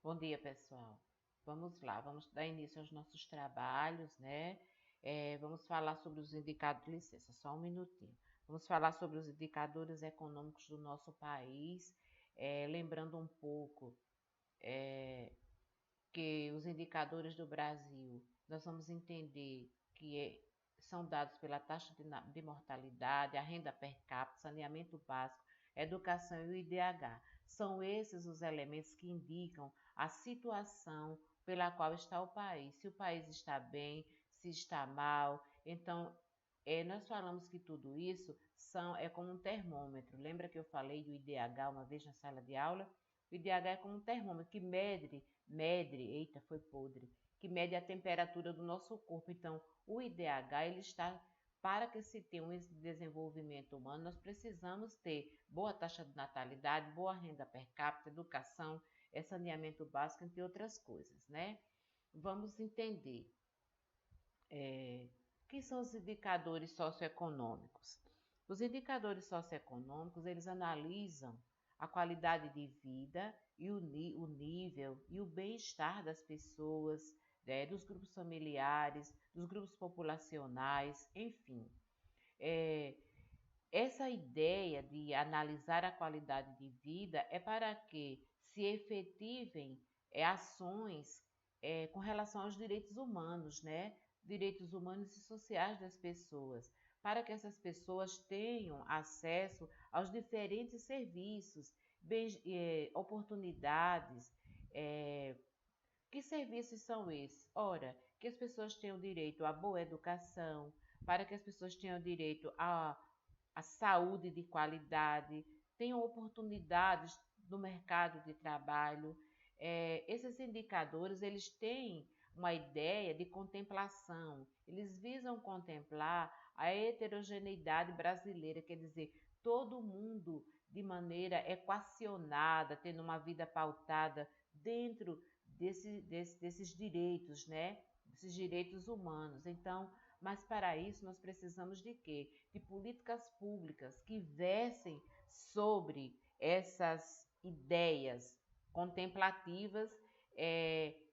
Bom dia, pessoal. Vamos lá, vamos dar início aos nossos trabalhos, né? Vamos falar sobre os indicadores, licença, só um minutinho. Vamos falar sobre os indicadores econômicos do nosso país, lembrando um pouco que os indicadores do Brasil, nós vamos entender que são dados pela taxa de mortalidade, a renda per capita, saneamento básico, educação e o IDH. São esses os elementos que indicam a situação pela qual está o país. Se o país está bem, se está mal. Então, nós falamos que tudo isso é como um termômetro. Lembra que eu falei do IDH uma vez na sala de aula? O IDH é como um termômetro que eita, foi podre, que mede a temperatura do nosso corpo. Então, o IDH, ele está, para que se tenha um desenvolvimento humano, nós precisamos ter boa taxa de natalidade, boa renda per capita, educação, saneamento básico, entre outras coisas, né? Vamos entender o que são os indicadores socioeconômicos. Os indicadores socioeconômicos, eles analisam a qualidade de vida e o nível e o bem-estar das pessoas, dos grupos familiares, dos grupos populacionais, enfim. Essa ideia de analisar a qualidade de vida é para que se efetivem ações com relação aos direitos humanos, né? Direitos humanos e sociais das pessoas, para que essas pessoas tenham acesso aos diferentes serviços, oportunidades. Que serviços são esses? Ora, que as pessoas tenham direito à boa educação, para que as pessoas tenham direito a saúde de qualidade, tenham oportunidades no mercado de trabalho. Esses indicadores, eles têm uma ideia de contemplação, eles visam contemplar a heterogeneidade brasileira, quer dizer, todo mundo de maneira equacionada, tendo uma vida pautada dentro desses direitos, né? Desses direitos humanos. Então, mas para isso nós precisamos de quê? De políticas públicas que versem sobre essas ideias contemplativas,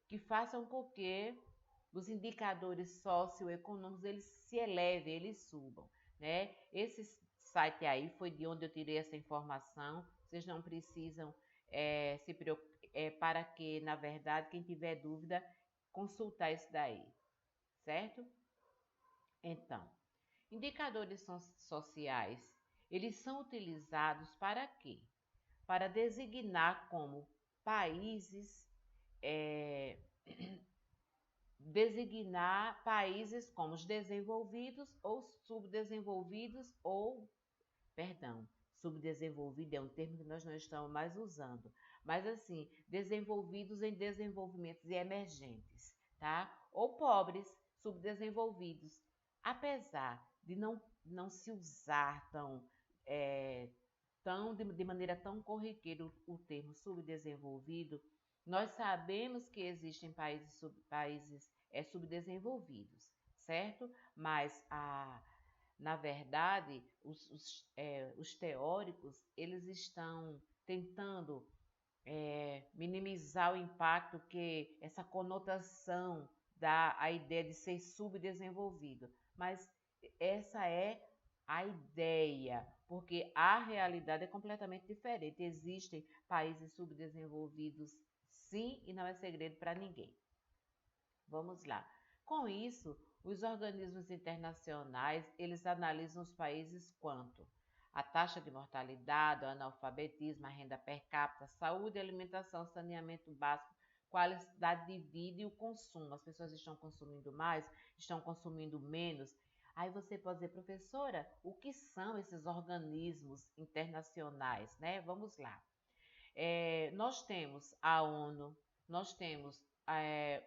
que façam com que os indicadores socioeconômicos eles se elevem, eles subam, né? Esse site aí foi de onde eu tirei essa informação. Vocês não precisam se preocupar, para que, na verdade, quem tiver dúvida, consultar isso daí, certo? Então, indicadores sociais, eles são utilizados para quê? Para designar como países, designar países como os desenvolvidos ou subdesenvolvidos subdesenvolvido é um termo que nós não estamos mais usando, mas assim, desenvolvidos em desenvolvimentos e emergentes, tá? Ou pobres, subdesenvolvidos. Apesar de não se usar de maneira tão corriqueira o termo subdesenvolvido, nós sabemos que existem países subdesenvolvidos, certo? Mas na verdade, os teóricos, eles estão tentando minimizar o impacto que essa conotação dá à ideia de ser subdesenvolvido. Mas essa é a ideia, porque a realidade é completamente diferente. Existem países subdesenvolvidos, sim, e não é segredo para ninguém. Vamos lá. Com isso, os organismos internacionais, eles analisam os países quanto a taxa de mortalidade, o analfabetismo, a renda per capita, saúde, alimentação, saneamento básico, qualidade de vida e o consumo. As pessoas estão consumindo mais, estão consumindo menos. Aí você pode dizer, professora, o que são esses organismos internacionais, né? Vamos lá. Nós temos a ONU, nós temos a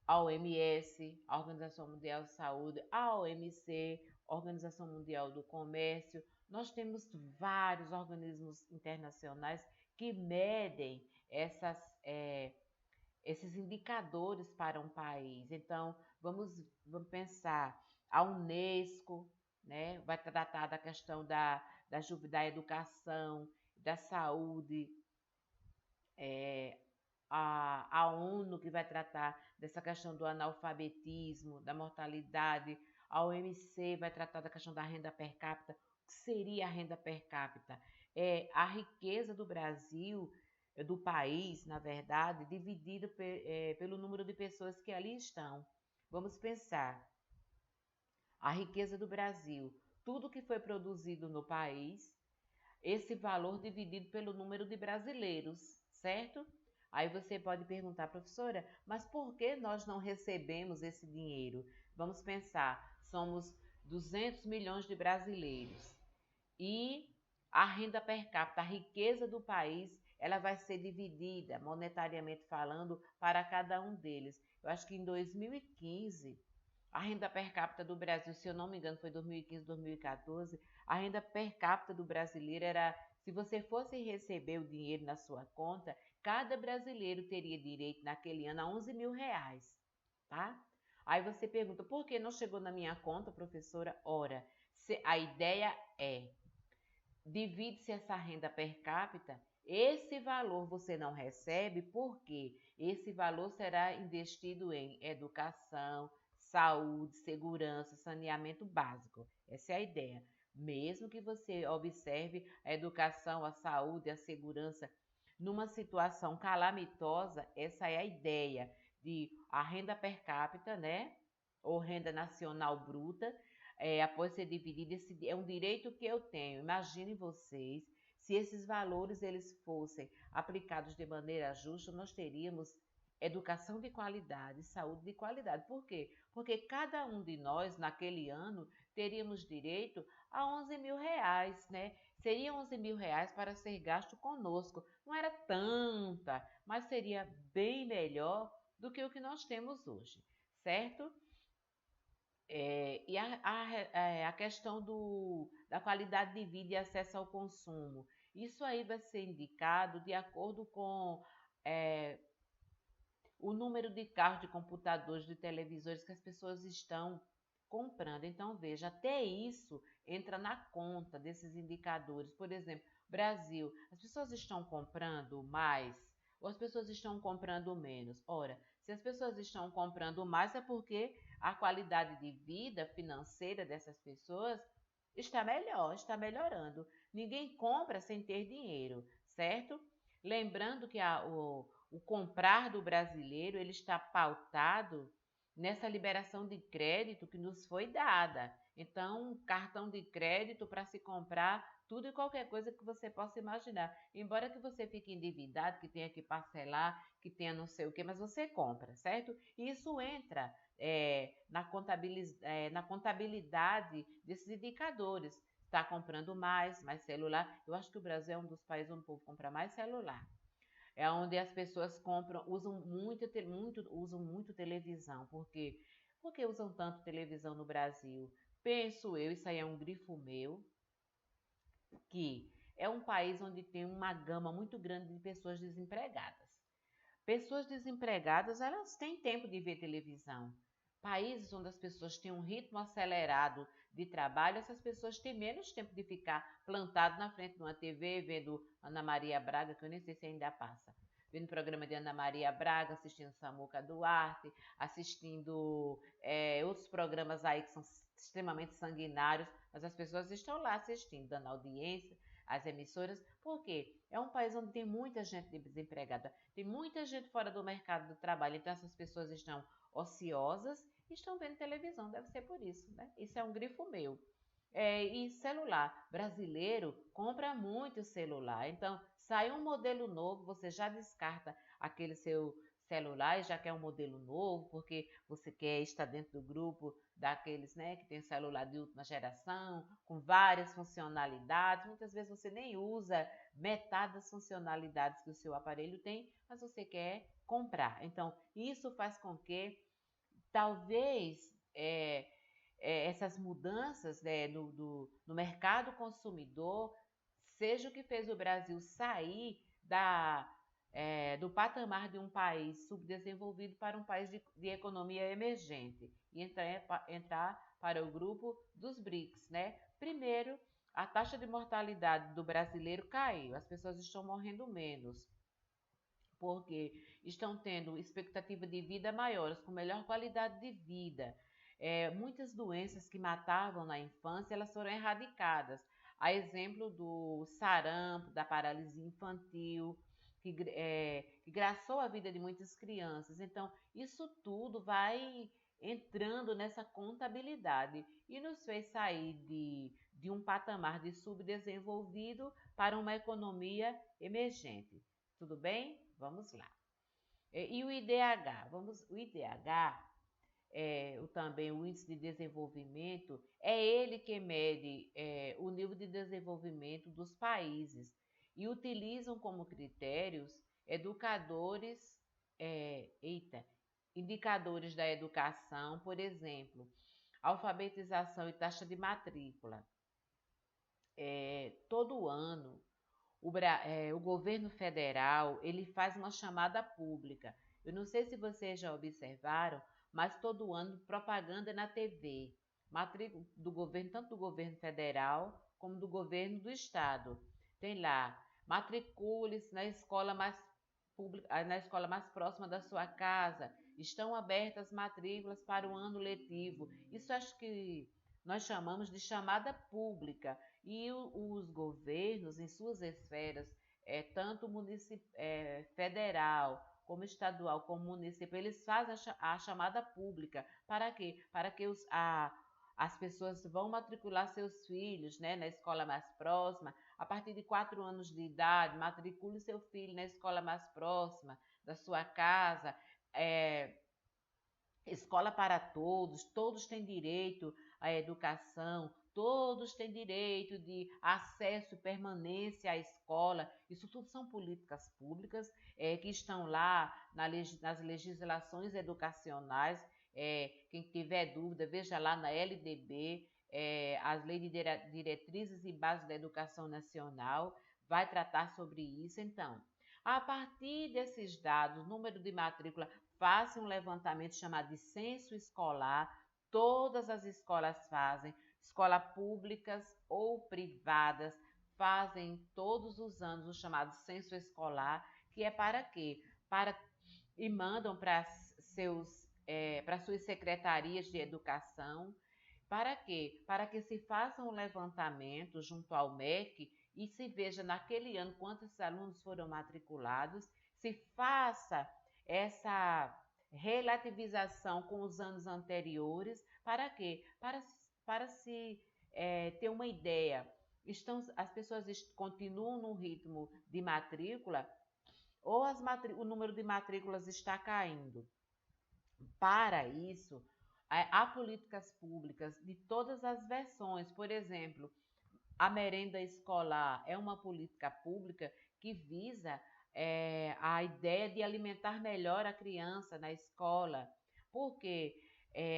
OMS, a Organização Mundial de Saúde, a OMC, Organização Mundial do Comércio. Nós temos vários organismos internacionais que medem esses indicadores para um país. Então, vamos pensar, a Unesco, né, vai tratar da questão da educação, da saúde, é, a ONU, que vai tratar dessa questão do analfabetismo, da mortalidade, a OMC vai tratar da questão da renda per capita. O que seria a renda per capita? É a riqueza do Brasil, do país, na verdade, dividida pelo número de pessoas que ali estão. Vamos pensar, a riqueza do Brasil, tudo que foi produzido no país, esse valor dividido pelo número de brasileiros, certo? Aí você pode perguntar, professora, mas por que nós não recebemos esse dinheiro? Vamos pensar, somos 200 milhões de brasileiros e a renda per capita, a riqueza do país, ela vai ser dividida, monetariamente falando, para cada um deles. Eu acho que em 2015, a renda per capita do Brasil, se eu não me engano, foi 2015, 2014, a renda per capita do brasileiro era, se você fosse receber o dinheiro na sua conta, cada brasileiro teria direito naquele ano a 11 mil reais, tá? Aí você pergunta, por que não chegou na minha conta, professora? Ora, a ideia é, divide-se essa renda per capita, esse valor você não recebe porque esse valor será investido em educação, saúde, segurança, saneamento básico. Essa é a ideia. Mesmo que você observe a educação, a saúde, a segurança numa situação calamitosa, essa é a ideia de a renda per capita, né? Ou renda nacional bruta, após ser dividido, esse é um direito que eu tenho. Imaginem vocês, se esses valores eles fossem aplicados de maneira justa, nós teríamos educação de qualidade, saúde de qualidade. Por quê? Porque cada um de nós, naquele ano, teríamos direito a 11 mil reais, né? Seria 11 mil reais para ser gasto conosco. Não era tanta, mas seria bem melhor do que o que nós temos hoje, certo? E a questão da qualidade de vida e acesso ao consumo. Isso aí vai ser indicado de acordo com é, o número de carros, de computadores, de televisores que as pessoas estão comprando. Então, veja, até isso entra na conta desses indicadores. Por exemplo, Brasil, as pessoas estão comprando mais ou as pessoas estão comprando menos? Ora, se as pessoas estão comprando mais é porque a qualidade de vida financeira dessas pessoas está melhor, está melhorando. Ninguém compra sem ter dinheiro, certo? Lembrando que o comprar do brasileiro ele está pautado nessa liberação de crédito que nos foi dada. Então, um cartão de crédito para se comprar tudo e qualquer coisa que você possa imaginar. Embora que você fique endividado, que tenha que parcelar, que tenha não sei o que, mas você compra, certo? E isso entra na contabilidade desses indicadores. Está comprando mais celular. Eu acho que o Brasil é um dos países onde o povo compra mais celular. É onde as pessoas compram, usam muito televisão. Por quê? Por que usam tanto televisão no Brasil? Penso eu, isso aí é um grifo meu, que é um país onde tem uma gama muito grande de pessoas desempregadas. Pessoas desempregadas, elas têm tempo de ver televisão. Países onde as pessoas têm um ritmo acelerado de trabalho, essas pessoas têm menos tempo de ficar plantado na frente de uma TV, vendo Ana Maria Braga, que eu nem sei se ainda passa. Vendo o programa de Ana Maria Braga, assistindo Samuca Duarte, assistindo outros programas aí que são extremamente sanguinários, mas as pessoas estão lá assistindo, dando audiência às emissoras, porque é um país onde tem muita gente desempregada, tem muita gente fora do mercado do trabalho, então essas pessoas estão ociosas e estão vendo televisão, deve ser por isso, né? Isso é um grifo meu. E celular, brasileiro compra muito celular, então sai um modelo novo, você já descarta aquele seu celular e já quer um modelo novo, porque você quer estar dentro do grupo daqueles, né, que tem celular de última geração, com várias funcionalidades. Muitas vezes você nem usa metade das funcionalidades que o seu aparelho tem, mas você quer comprar. Então, isso faz com que talvez essas mudanças, né, no mercado consumidor seja o que fez o Brasil sair do patamar de um país subdesenvolvido para um país de economia emergente e entrar para o grupo dos BRICS, né? Primeiro, a taxa de mortalidade do brasileiro caiu, as pessoas estão morrendo menos. porque estão tendo expectativa de vida maiores, com melhor qualidade de vida. Muitas doenças que matavam na infância, elas foram erradicadas. A exemplo do sarampo, da paralisia infantil, que graçou a vida de muitas crianças. Então, isso tudo vai entrando nessa contabilidade e nos fez sair de um patamar de subdesenvolvido para uma economia emergente. Tudo bem? Vamos lá. E o IDH? O IDH, também o Índice de Desenvolvimento, é ele que mede o nível de desenvolvimento dos países e utilizam como critérios indicadores da educação, por exemplo, alfabetização e taxa de matrícula. Todo ano, o governo federal ele faz uma chamada pública. Eu não sei se vocês já observaram, mas todo ano propaganda na TV, matrícula do governo, tanto do governo federal como do governo do estado. Tem lá, matricule-se na escola mais pública, na escola mais próxima da sua casa. Estão abertas matrículas para o ano letivo. Isso acho que nós chamamos de chamada pública. E os governos, em suas esferas, tanto federal, como estadual, como municipal, eles fazem a chamada pública. Para quê? Para que as pessoas vão matricular seus filhos, né, na escola mais próxima. A partir de 4 anos de idade, matricule seu filho na escola mais próxima da sua casa. Escola para todos, todos têm direito à educação, todos têm direito de acesso e permanência à escola. Isso tudo são políticas públicas que estão lá nas legislações educacionais. Quem tiver dúvida, veja lá na LDB, as Leis de Diretrizes e Bases da Educação Nacional, vai tratar sobre isso. Então, a partir desses dados, número de matrícula, faça um levantamento chamado de censo escolar. Todas as escolas fazem, escolas públicas ou privadas fazem todos os anos o chamado censo escolar, que é para quê? E mandam para suas secretarias de educação. Para quê? Para que se faça um levantamento junto ao MEC e se veja naquele ano quantos alunos foram matriculados, se faça essa relativização com os anos anteriores. Para quê? Para se ter uma ideia. As pessoas continuam no ritmo de matrícula ou o número de matrículas está caindo. Para isso, há políticas públicas de todas as versões. Por exemplo, a merenda escolar é uma política pública que visa a ideia de alimentar melhor a criança na escola, porque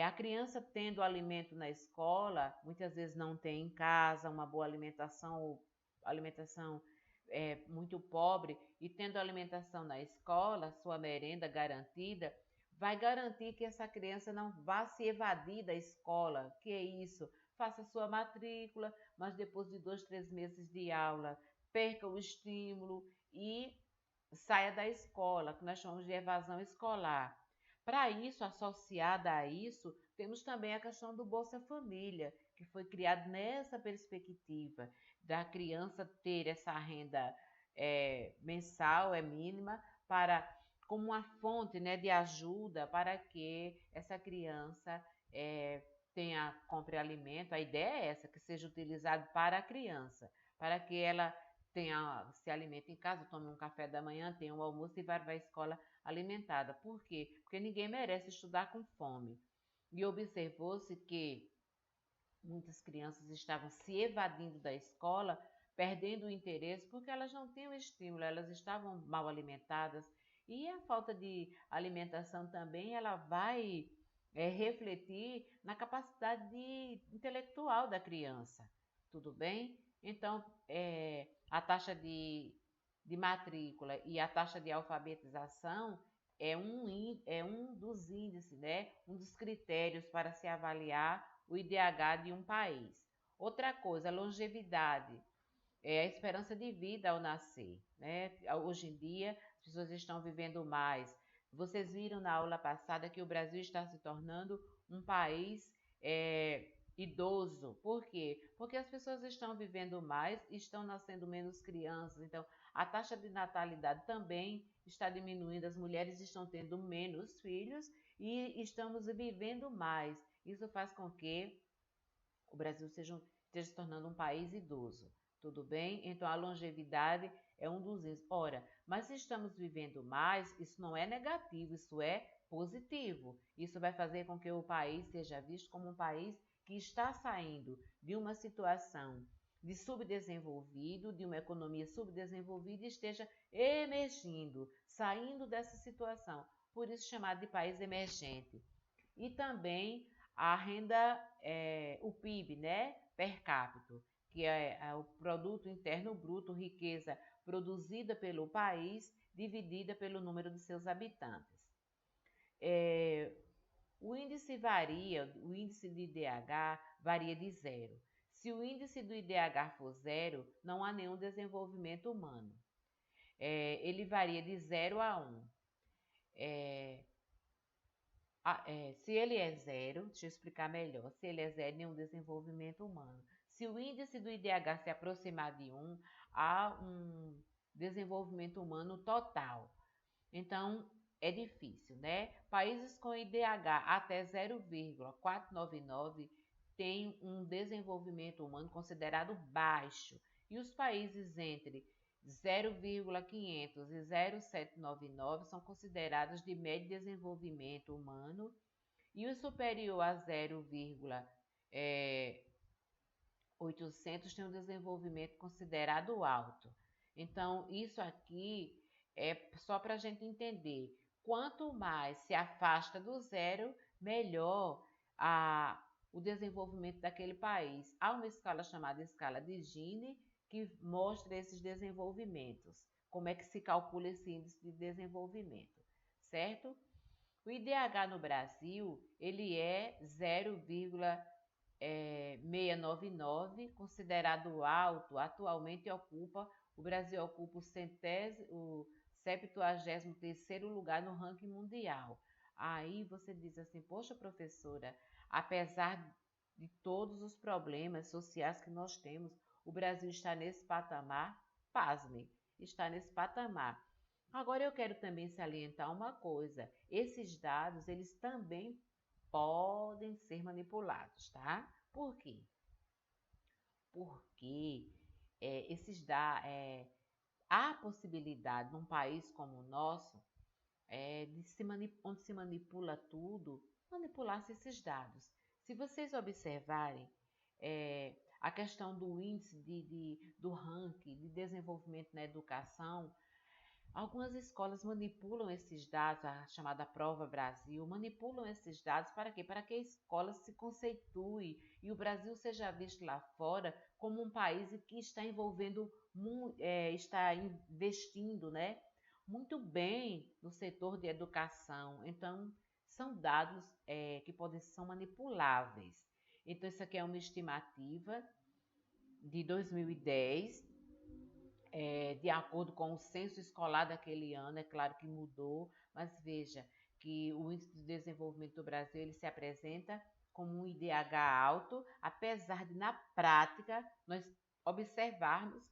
a criança tendo alimento na escola, muitas vezes não tem em casa uma boa alimentação, ou alimentação muito pobre, e tendo alimentação na escola, sua merenda garantida, vai garantir que essa criança não vá se evadir da escola. Que é isso? Faça sua matrícula, mas depois de 2, 3 meses de aula, perca o estímulo e saia da escola, que nós chamamos de evasão escolar. Para isso, associada a isso, temos também a questão do Bolsa Família, que foi criado nessa perspectiva da criança ter essa renda mensal, mínima, como uma fonte, né, de ajuda para que essa criança compre alimento. A ideia é essa, que seja utilizado para a criança, para que ela se alimente em casa, tome um café da manhã, tenha um almoço e vá para a escola alimentada. Por quê? Porque ninguém merece estudar com fome. E observou-se que muitas crianças estavam se evadindo da escola, perdendo o interesse, porque elas não tinham estímulo, elas estavam mal alimentadas. E a falta de alimentação também, ela vai refletir na capacidade intelectual da criança. Tudo bem? Então, a taxa de matrícula e a taxa de alfabetização é um dos índices, né? Um dos critérios para se avaliar o IDH de um país. Outra coisa, a longevidade. a esperança de vida ao nascer, né? Hoje em dia, as pessoas estão vivendo mais. Vocês viram na aula passada que o Brasil está se tornando um país idoso. Por quê? Porque as pessoas estão vivendo mais e estão nascendo menos crianças. Então, a taxa de natalidade também está diminuindo. As mulheres estão tendo menos filhos e estamos vivendo mais. Isso faz com que o Brasil esteja se tornando um país idoso. Tudo bem? Então, a longevidade é um dos índices. Ora, mas se estamos vivendo mais, isso não é negativo, isso é positivo. Isso vai fazer com que o país seja visto como um país que está saindo de uma situação de subdesenvolvido, de uma economia subdesenvolvida e esteja emergindo, saindo dessa situação. Por isso chamado de país emergente. E também a renda, o PIB, né, per capita, que é o produto interno bruto, riqueza produzida pelo país, dividida pelo número de seus habitantes. O índice o índice de IDH varia de zero. Se o índice do IDH for zero, não há nenhum desenvolvimento humano. Ele varia de 0 a 1. Se ele é zero, deixa eu explicar melhor. Se ele é zero, nenhum desenvolvimento humano. Se o índice do IDH se aproximar de 1, há um desenvolvimento humano total. Então, é difícil, né? Países com IDH até 0,499 têm um desenvolvimento humano considerado baixo. E os países entre 0,500 e 0,799 são considerados de médio desenvolvimento humano e o superior a 0,800 tem um desenvolvimento considerado alto. Então, isso aqui é só para a gente entender. Quanto mais se afasta do zero, melhor o desenvolvimento daquele país. Há uma escala chamada escala de Gini, que mostra esses desenvolvimentos, como é que se calcula esse índice de desenvolvimento, certo? O IDH no Brasil, ele é 0,699, considerado alto, atualmente o Brasil ocupa o 73º lugar no ranking mundial. Aí você diz assim, poxa professora, apesar de todos os problemas sociais que nós temos, o Brasil está nesse patamar? Pasmem, está nesse patamar. Agora eu quero também salientar uma coisa, esses dados, eles também podem ser manipulados, tá? Por quê? Porque há a possibilidade, num país como o nosso, onde se manipula tudo, manipular-se esses dados. Se vocês observarem, a questão do índice do ranking de desenvolvimento na educação, algumas escolas manipulam esses dados, a chamada Prova Brasil, manipulam esses dados para quê? Para que a escola se conceitue e o Brasil seja visto lá fora como um país que está está investindo, né, muito bem no setor de educação. Então, são dados que são manipuláveis. Então, isso aqui é uma estimativa de 2010, de acordo com o censo escolar daquele ano. É claro que mudou, mas veja que o Índice de Desenvolvimento do Brasil ele se apresenta como um IDH alto, apesar de, na prática, nós observarmos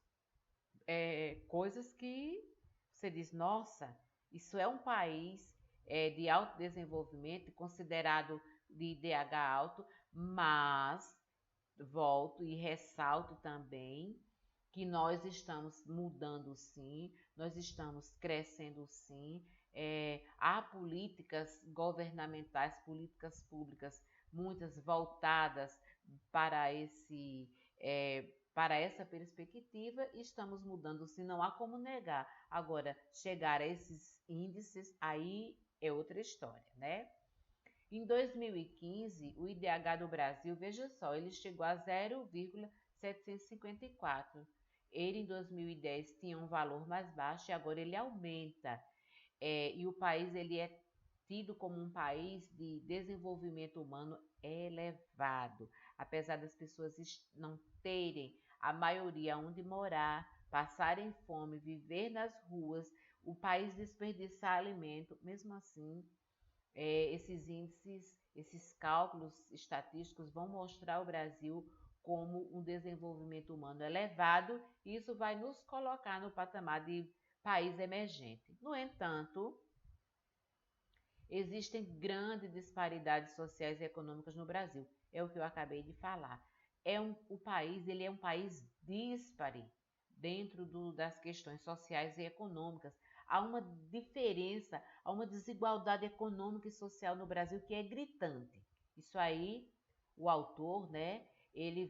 coisas que você diz, nossa, isso é um país de alto desenvolvimento, considerado de IDH alto, mas volto e ressalto também que nós estamos mudando sim, nós estamos crescendo sim, há políticas governamentais, políticas públicas, muitas voltadas para para essa perspectiva, e estamos mudando sim, não há como negar. Agora, chegar a esses índices, aí é outra história, né? Em 2015, o IDH do Brasil, veja só, ele chegou a 0,754. Ele, em 2010, tinha um valor mais baixo e agora ele aumenta. E o país ele é tido como um país de desenvolvimento humano elevado. Apesar das pessoas não terem a maioria onde morar, passarem fome, viver nas ruas, o país desperdiçar alimento. Mesmo assim, esses índices, esses cálculos estatísticos vão mostrar o Brasil como um desenvolvimento humano elevado, e isso vai nos colocar no patamar de país emergente. No entanto, existem grandes disparidades sociais e econômicas no Brasil. É o que eu acabei de falar. O país, ele é um país díspare dentro das questões sociais e econômicas. Há uma diferença, há uma desigualdade econômica e social no Brasil que é gritante. Isso aí, o autor, né, ele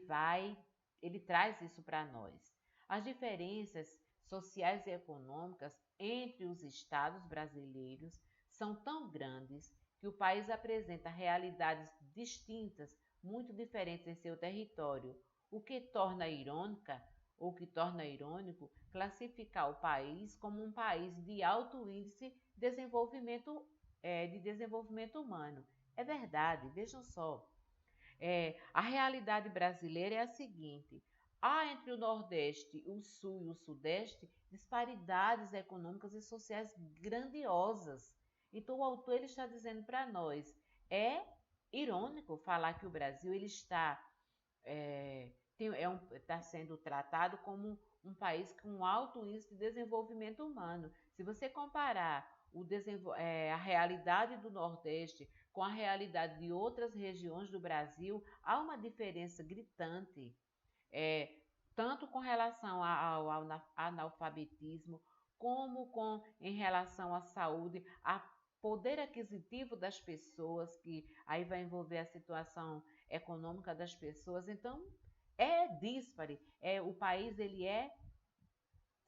traz isso para nós. As diferenças sociais e econômicas entre os estados brasileiros são tão grandes que o país apresenta realidades distintas, muito diferentes em seu território, o que torna irônica ou que torna irônico classificar o país como um país de alto índice de desenvolvimento humano. É verdade, vejam só. A realidade brasileira é a seguinte: há entre o Nordeste, o Sul e o Sudeste disparidades econômicas e sociais grandiosas. Então, o autor ele está dizendo para nós, é irônico falar que o Brasil ele está sendo tratado como um país com alto índice de desenvolvimento humano. Se você comparar a realidade do Nordeste com a realidade de outras regiões do Brasil, há uma diferença gritante, tanto com relação ao analfabetismo, como em relação à saúde, a poder aquisitivo das pessoas, que aí vai envolver a situação econômica das pessoas. Então, é díspare. O país, ele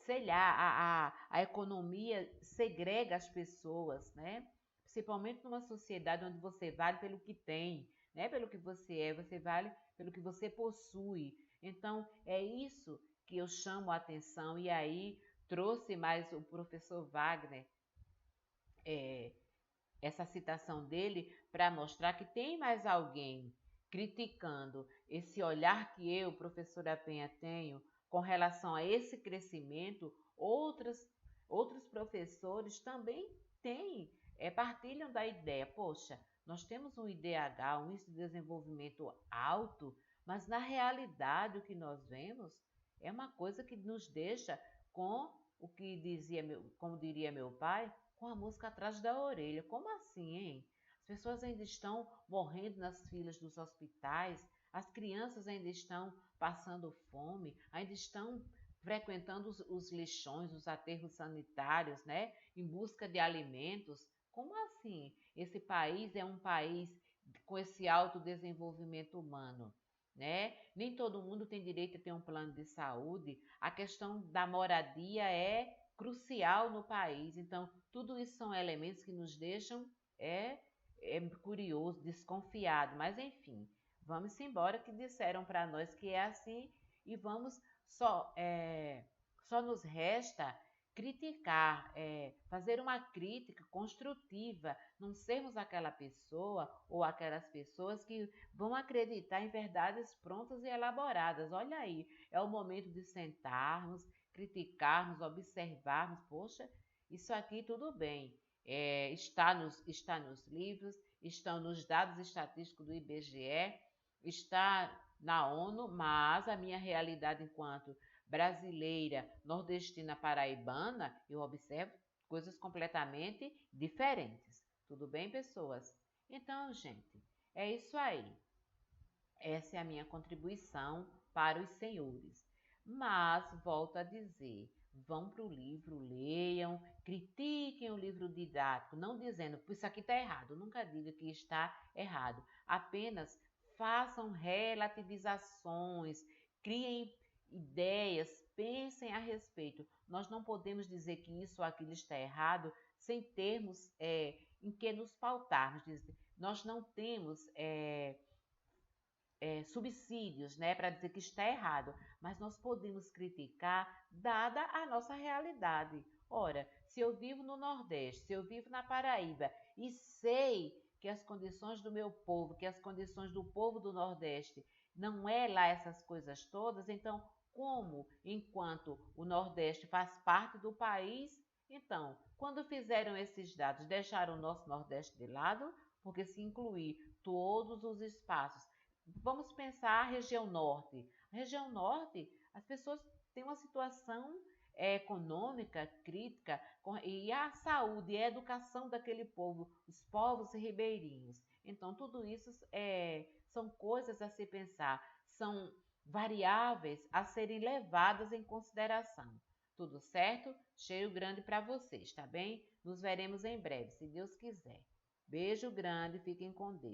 sei lá, a economia segrega as pessoas, né? Principalmente numa sociedade onde você vale pelo que tem, né? Pelo que você vale pelo que você possui. Então, é isso que eu chamo a atenção, e aí trouxe mais o professor Wagner, essa citação dele, para mostrar que tem mais alguém criticando esse olhar que eu, professora Penha, tenho com relação a esse crescimento. Outros professores também partilham da ideia, poxa, nós temos um IDH, um índice de desenvolvimento alto, mas na realidade o que nós vemos é uma coisa que nos deixa com o que como diria meu pai, com a música atrás da orelha. Como assim, hein? As pessoas ainda estão morrendo nas filas dos hospitais, as crianças ainda estão passando fome, ainda estão frequentando os lixões, os aterros sanitários, né? Em busca de alimentos. Como assim? Esse país é um país com esse alto desenvolvimento humano, né? Nem todo mundo tem direito a ter um plano de saúde. A questão da moradia é crucial no país. Então, tudo isso são elementos que nos deixam curioso, desconfiado. Mas, enfim, vamos embora, que disseram para nós que é assim, e só nos resta criticar, fazer uma crítica construtiva, não sermos aquela pessoa ou aquelas pessoas que vão acreditar em verdades prontas e elaboradas. Olha aí, é o momento de sentarmos, criticarmos, observarmos, poxa, isso aqui tudo bem, está nos livros, estão nos dados estatísticos do IBGE, está na ONU, mas a minha realidade enquanto brasileira, nordestina, paraibana, eu observo coisas completamente diferentes. Tudo bem, pessoas? Então, gente, é isso aí. Essa é a minha contribuição para os senhores. Mas, volto a dizer, vão para o livro, leiam, critiquem o livro didático, não dizendo, isso aqui está errado. Nunca diga que está errado. Apenas façam relativizações, criem ideias, pensem a respeito. Nós não podemos dizer que isso ou aquilo está errado sem termos em que nos pautarmos. Nós não temos subsídios, né, para dizer que está errado, mas nós podemos criticar dada a nossa realidade. Ora, se eu vivo no Nordeste, se eu vivo na Paraíba e sei que as condições do meu povo, que as condições do povo do Nordeste não é lá essas coisas todas, então Como, enquanto o Nordeste faz parte do país, então, quando fizeram esses dados, deixaram o nosso Nordeste de lado, porque se incluir todos os espaços. Vamos pensar a região Norte. A região Norte, as pessoas têm uma situação econômica crítica e a saúde e a educação daquele povo, os povos ribeirinhos. Então, tudo isso são coisas a se pensar, são variáveis a serem levadas em consideração. Tudo certo? Cheiro grande para vocês, tá bem? Nos veremos em breve, se Deus quiser. Beijo grande, fiquem com Deus.